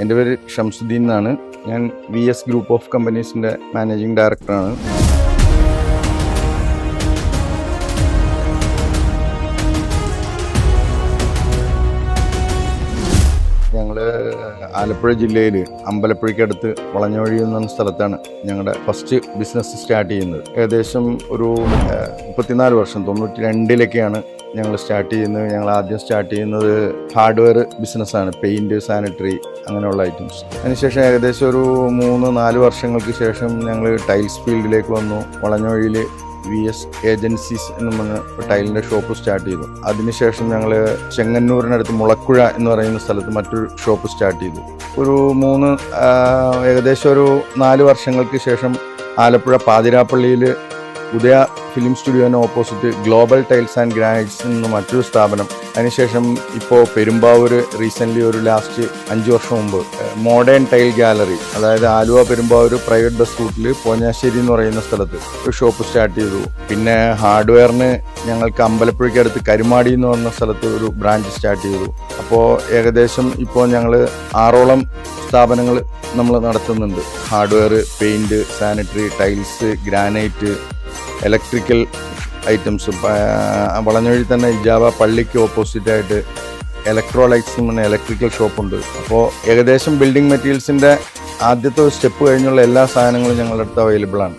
എൻ്റെ പേര് ഷംസുദ്ദീൻ എന്നാണ്. ഞാൻ VS ഗ്രൂപ്പ് ഓഫ് കമ്പനീസിൻ്റെ മാനേജിംഗ് ഡയറക്ടറാണ്. ഞങ്ങൾ ആലപ്പുഴ ജില്ലയിൽ അമ്പലപ്പുഴയ്ക്കടുത്ത് വളഞ്ഞവഴി എന്ന സ്ഥലത്താണ് ഞങ്ങളുടെ ഫസ്റ്റ് ബിസിനസ് സ്റ്റാർട്ട് ചെയ്യുന്നത്. ഏകദേശം ഒരു 34 വർഷം 92-ലൊക്കെയാണ് ഞങ്ങൾ സ്റ്റാർട്ട് ചെയ്യുന്നത്. ഞങ്ങൾ ആദ്യം സ്റ്റാർട്ട് ചെയ്യുന്നത് ഹാർഡ്വെയർ ബിസിനസ്സാണ്, പെയിൻറ്റ്, സാനിറ്ററി അങ്ങനെയുള്ള ഐറ്റംസ്. അതിനുശേഷം ഏകദേശം ഒരു 3-4 വർഷങ്ങൾക്ക് ശേഷം ഞങ്ങൾ ടൈൽസ് ഫീൽഡിലേക്ക് വന്നു. വളഞ്ഞവഴിയിൽ VS ഏജൻസീസ് എന്ന് പറഞ്ഞ ടൈലിൻ്റെ ഷോപ്പ് സ്റ്റാർട്ട് ചെയ്തു. അതിനുശേഷം ഞങ്ങൾ ചെങ്ങന്നൂരിനടുത്ത് മുളക്കുഴ എന്ന് പറയുന്ന സ്ഥലത്ത് മറ്റൊരു ഷോപ്പ് സ്റ്റാർട്ട് ചെയ്തു. ഏകദേശം ഒരു 4 വർഷങ്ങൾക്ക് ശേഷം ആലപ്പുഴ പാതിരാപ്പള്ളിയിൽ ഉദയ ഫിലിം സ്റ്റുഡിയോന് opposite global tiles and granites എന്ന മറ്റൊരു സ്ഥാപനം. അതിനുശേഷം ഇപ്പോൾ പെരുമ്പാവൂർ റീസെൻ്റ്ലി ഒരു ലാസ്റ്റ് 5 വർഷം മുമ്പ് മോഡേൺ ടൈൽ ഗാലറി, അതായത് ആലുവ പെരുമ്പാവൂർ പ്രൈവറ്റ് ബസ് റൂട്ടിൽ പോഞ്ഞാശ്ശേരി എന്ന് പറയുന്ന സ്ഥലത്ത് ഒരു ഷോപ്പ് സ്റ്റാർട്ട് ചെയ്തു. പിന്നെ ഹാർഡ്വെയറിന് ഞങ്ങൾക്ക് അമ്പലപ്പുഴയ്ക്കടുത്ത് കരുമാടി എന്ന് പറഞ്ഞ സ്ഥലത്ത് ഒരു ബ്രാഞ്ച് സ്റ്റാർട്ട് ചെയ്തു. അപ്പോൾ ഏകദേശം ഇപ്പോൾ ഞങ്ങൾ 6ഓളം സ്ഥാപനങ്ങൾ നമ്മൾ നടത്തുന്നുണ്ട്. Hardware, paint, sanitary, tiles, granite, electrical items. വളഞ്ഞവഴി തന്നെ ഇജാവ പള്ളിക്ക് ഓപ്പോസിറ്റായിട്ട് ഇലക്ട്രോലൈറ്റ്സ് എന്ന് പറഞ്ഞ ഇലക്ട്രിക്കൽ ഷോപ്പുണ്ട്. അപ്പോൾ ഏകദേശം ബിൽഡിംഗ് മെറ്റീരിയൽസിൻ്റെ ആദ്യത്തെ സ്റ്റെപ്പ് കഴിഞ്ഞുള്ള എല്ലാ സാധനങ്ങളും ഞങ്ങളുടെ അടുത്ത് അവൈലബിൾ ആണ്.